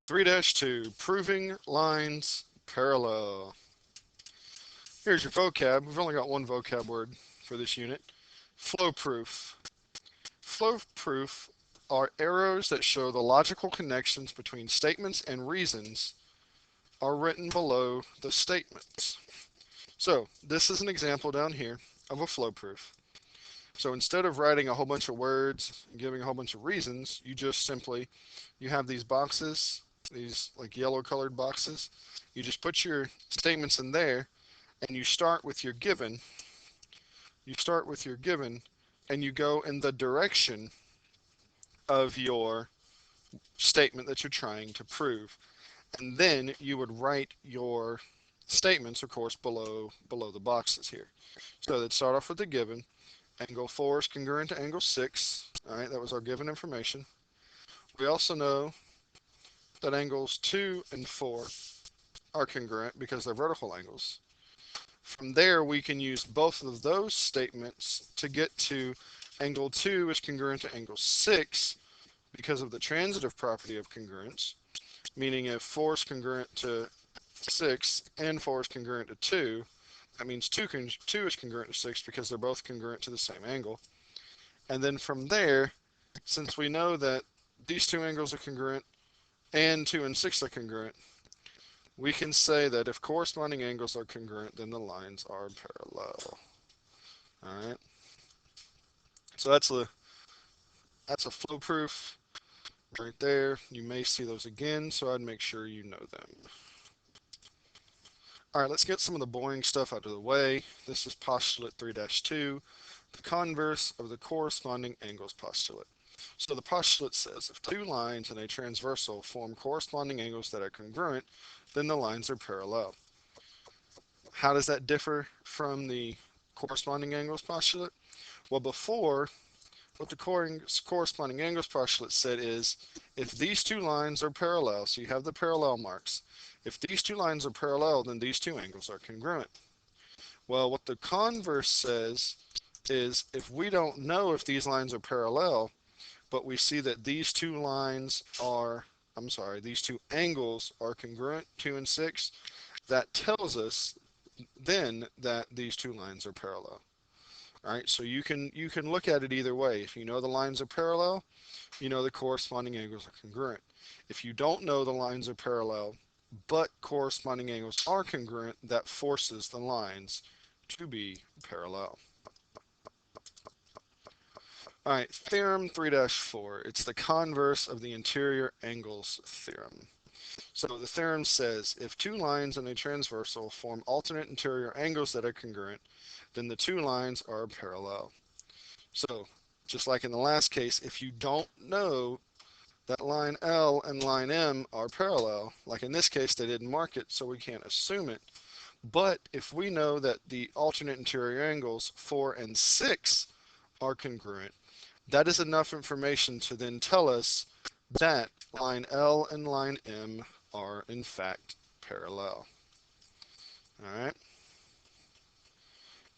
3-2, proving lines parallel. Here's your vocab. We've only got one vocab word for this unit. Flow proof. Flow proof are arrows that show the logical connections between statements and reasons are written below the statements. So this is an example down here of a flow proof. So instead of writing a whole bunch of words and giving a whole bunch of reasons, you just simply, you have these boxes, these like yellow colored boxes. You just put your statements in there and you start with your given. You start with your given and you go in the direction of your statement that you're trying to prove. And then you would write your statements, of course, below the boxes here. So let's start off with the given. Angle 4 is congruent to angle 6. All right, that was our given information. We also know that angles 2 and 4 are congruent because they're vertical angles. From there, we can use both of those statements to get to angle 2 is congruent to angle 6 because of the transitive property of congruence, meaning if 4 is congruent to 6 and 4 is congruent to 2, that means 2 is congruent to 6 because they're both congruent to the same angle. And then from there, since we know that these two angles are congruent and 2 and 6 are congruent, we can say that if corresponding angles are congruent, then the lines are parallel. All right. So that's a flow proof right there. You may see those again, so I'd make sure you know them. All right, let's get some of the boring stuff out of the way. This is postulate 3-2, the converse of the corresponding angles postulate. So the postulate says if two lines in a transversal form corresponding angles that are congruent, then the lines are parallel. How does that differ from the corresponding angles postulate? Well, before, what the corresponding angles postulate said is if these two lines are parallel, so you have the parallel marks, if these two lines are parallel, then these two angles are congruent. Well, what the converse says is if we don't know if these lines are parallel, but we see that these two lines are, these two angles are congruent, 2 and 6, that tells us then that these two lines are parallel. All right, so you can look at it either way. If you know the lines are parallel, you know the corresponding angles are congruent. If you don't know the lines are parallel, but corresponding angles are congruent, that forces the lines to be parallel. All right, theorem 3-4. It's the converse of the interior angles theorem. So the theorem says if two lines in a transversal form alternate interior angles that are congruent, then the two lines are parallel. So just like in the last case, if you don't know that line L and line M are parallel, like in this case they didn't mark it, so we can't assume it. But if we know that the alternate interior angles 4 and 6 are congruent, that is enough information to then tell us that line L and line M are in fact parallel. All right.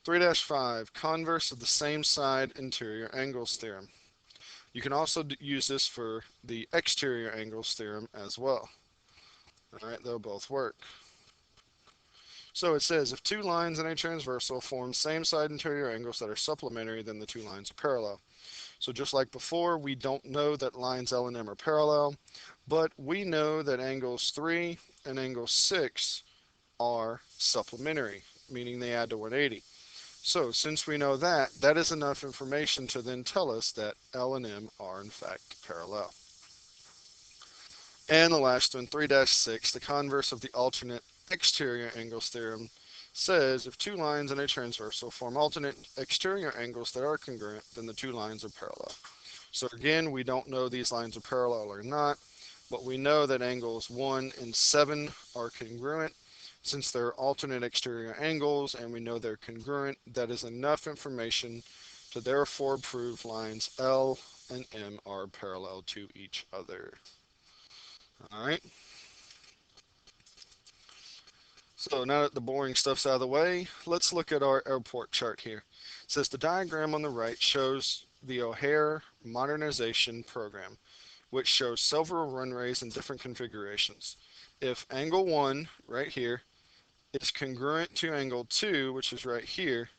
3-5, converse of the same-side interior angles theorem. You can also use this for the exterior angles theorem as well. All right, they'll both work. So it says if two lines in a transversal form same-side interior angles that are supplementary, then the two lines are parallel. So just like before, we don't know that lines L and M are parallel, but we know that angles 3 and angle 6 are supplementary, meaning they add to 180. So since we know that, that is enough information to then tell us that L and M are in fact parallel. And the last one, 3-6, the converse of the alternate exterior angles theorem says if two lines in a transversal form alternate exterior angles that are congruent, then the two lines are parallel. So again, we don't know these lines are parallel or not, but we know that angles 1 and 7 are congruent. Since they're alternate exterior angles and we know they're congruent, that is enough information to therefore prove lines L and M are parallel to each other. All right. So now that the boring stuff's out of the way, let's look at our airport chart here. It says the diagram on the right shows the O'Hare modernization program. which shows several runways in different configurations. If angle 1, right here, is congruent to angle 2, which is right here,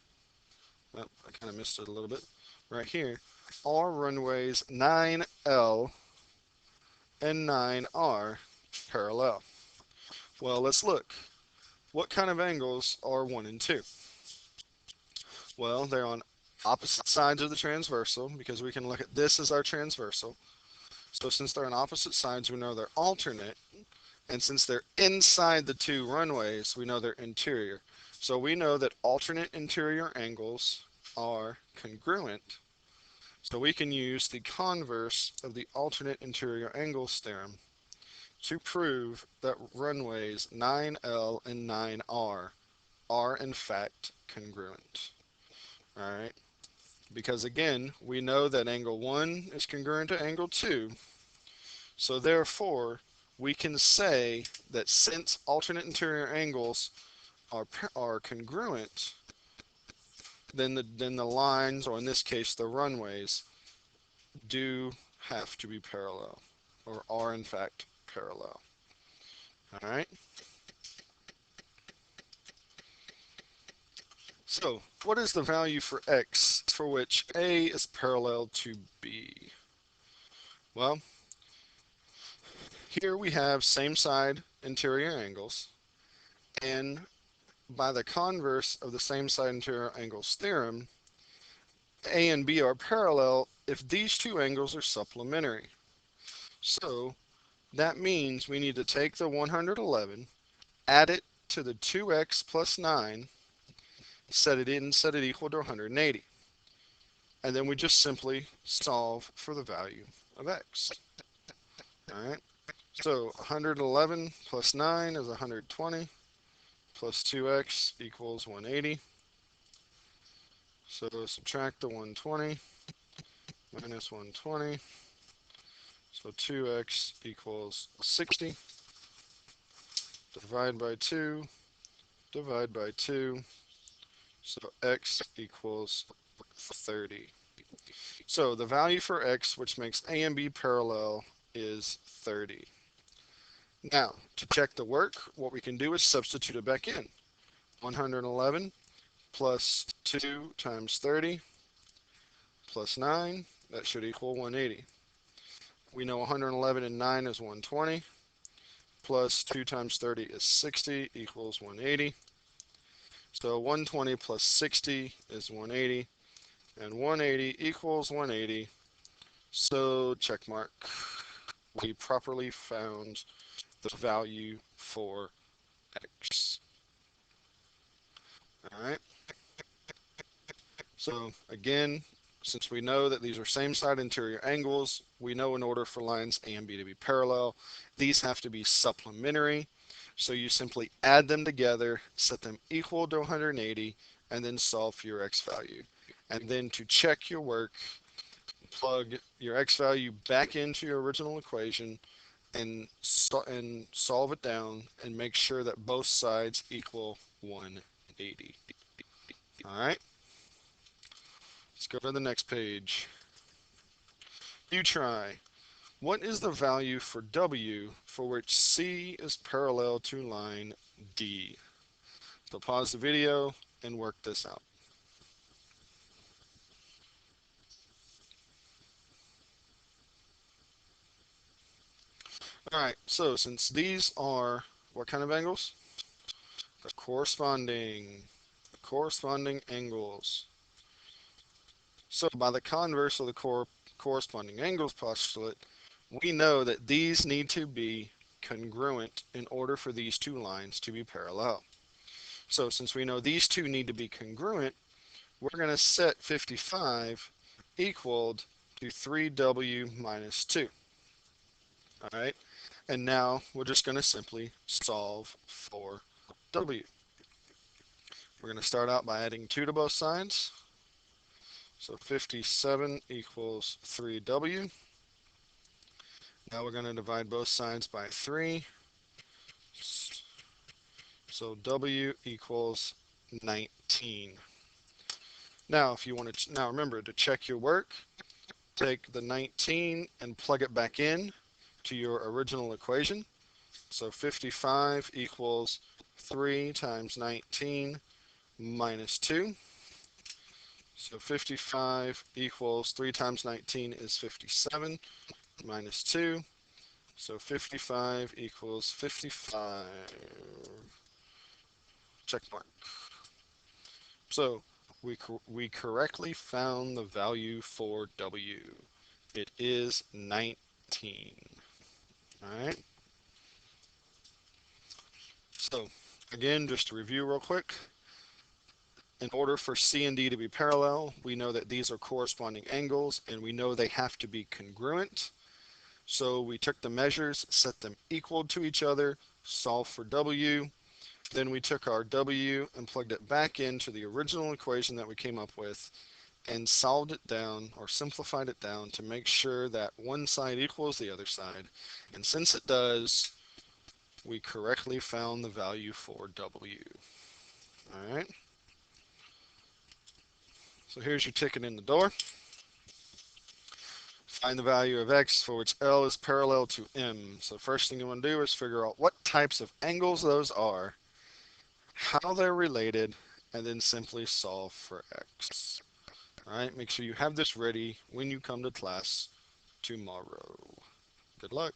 oh, I kind of missed it a little bit, right here, are runways 9L and 9R parallel? Well, let's look. What kind of angles are 1 and 2? Well, they're on opposite sides of the transversal, because we can look at this as our transversal. So since they're on opposite sides, we know they're alternate. And since they're inside the two runways, we know they're interior. So we know that alternate interior angles are congruent. So we can use the converse of the alternate interior angles theorem to prove that runways 9L and 9R are in fact congruent. All right. Because again, we know that angle 1 is congruent to angle 2. So therefore, we can say that since alternate interior angles are congruent, then the lines, or in this case the runways, do have to be parallel, or are in fact parallel. All right. So what is the value for x for which A is parallel to B? Well, here we have same side interior angles, and by the converse of the same side interior angles theorem, A and B are parallel if these two angles are supplementary. So that means we need to take the 111, add it to the 2x plus 9, set it equal to 180. And then we just simply solve for the value of x. All right. So 111 plus 9 is 120, plus 2x equals 180. So subtract the 120 minus 120. So 2x equals 60. Divide by 2. Divide by 2. So x equals 30. So the value for x, which makes A and B parallel, is 30. Now, to check the work, what we can do is substitute it back in. 111 plus 2 times 30 plus 9, that should equal 180. We know 111 and 9 is 120, plus 2 times 30 is 60, equals 180. So 120 plus 60 is 180, and 180 equals 180. So check mark. We properly found the value for x. All right. So again, since we know that these are same side interior angles, we know in order for lines A and B to be parallel, these have to be supplementary. So you simply add them together, set them equal to 180, and then solve for your x value. And then to check your work, plug your x value back into your original equation and solve it down and make sure that both sides equal 180. All right. Let's go to the next page. You try. What is the value for W for which C is parallel to line D? So pause the video and work this out. All right, so since these are what kind of angles? The corresponding angles. So by the converse of the corresponding angles postulate, we know that these need to be congruent in order for these two lines to be parallel. So since we know these two need to be congruent, we're going to set 55 equaled to 3W minus 2. All right, and now we're just going to simply solve for W. We're going to start out by adding 2 to both sides. So 57 equals 3W. Now we're going to divide both sides by 3. So W equals 19. Now, if you want to, now remember to check your work, take the 19 and plug it back in to your original equation. So 55 equals 3 times 19 minus 2. So 55 equals 3 times 19 is 57 minus 2. So 55 equals 55. Check mark. So we correctly found the value for W. It is 19. All right. So again, just to review real quick, in order for C and D to be parallel, we know that these are corresponding angles, and we know they have to be congruent. So we took the measures, set them equal to each other, solved for W. Then we took our W and plugged it back into the original equation that we came up with and solved it down or simplified it down to make sure that one side equals the other side. And since it does, we correctly found the value for W. All right. So here's your ticket in the door. Find the value of x for which L is parallel to M. So first thing you want to do is figure out what types of angles those are, how they're related, and then simply solve for x. All right, make sure you have this ready when you come to class tomorrow. Good luck.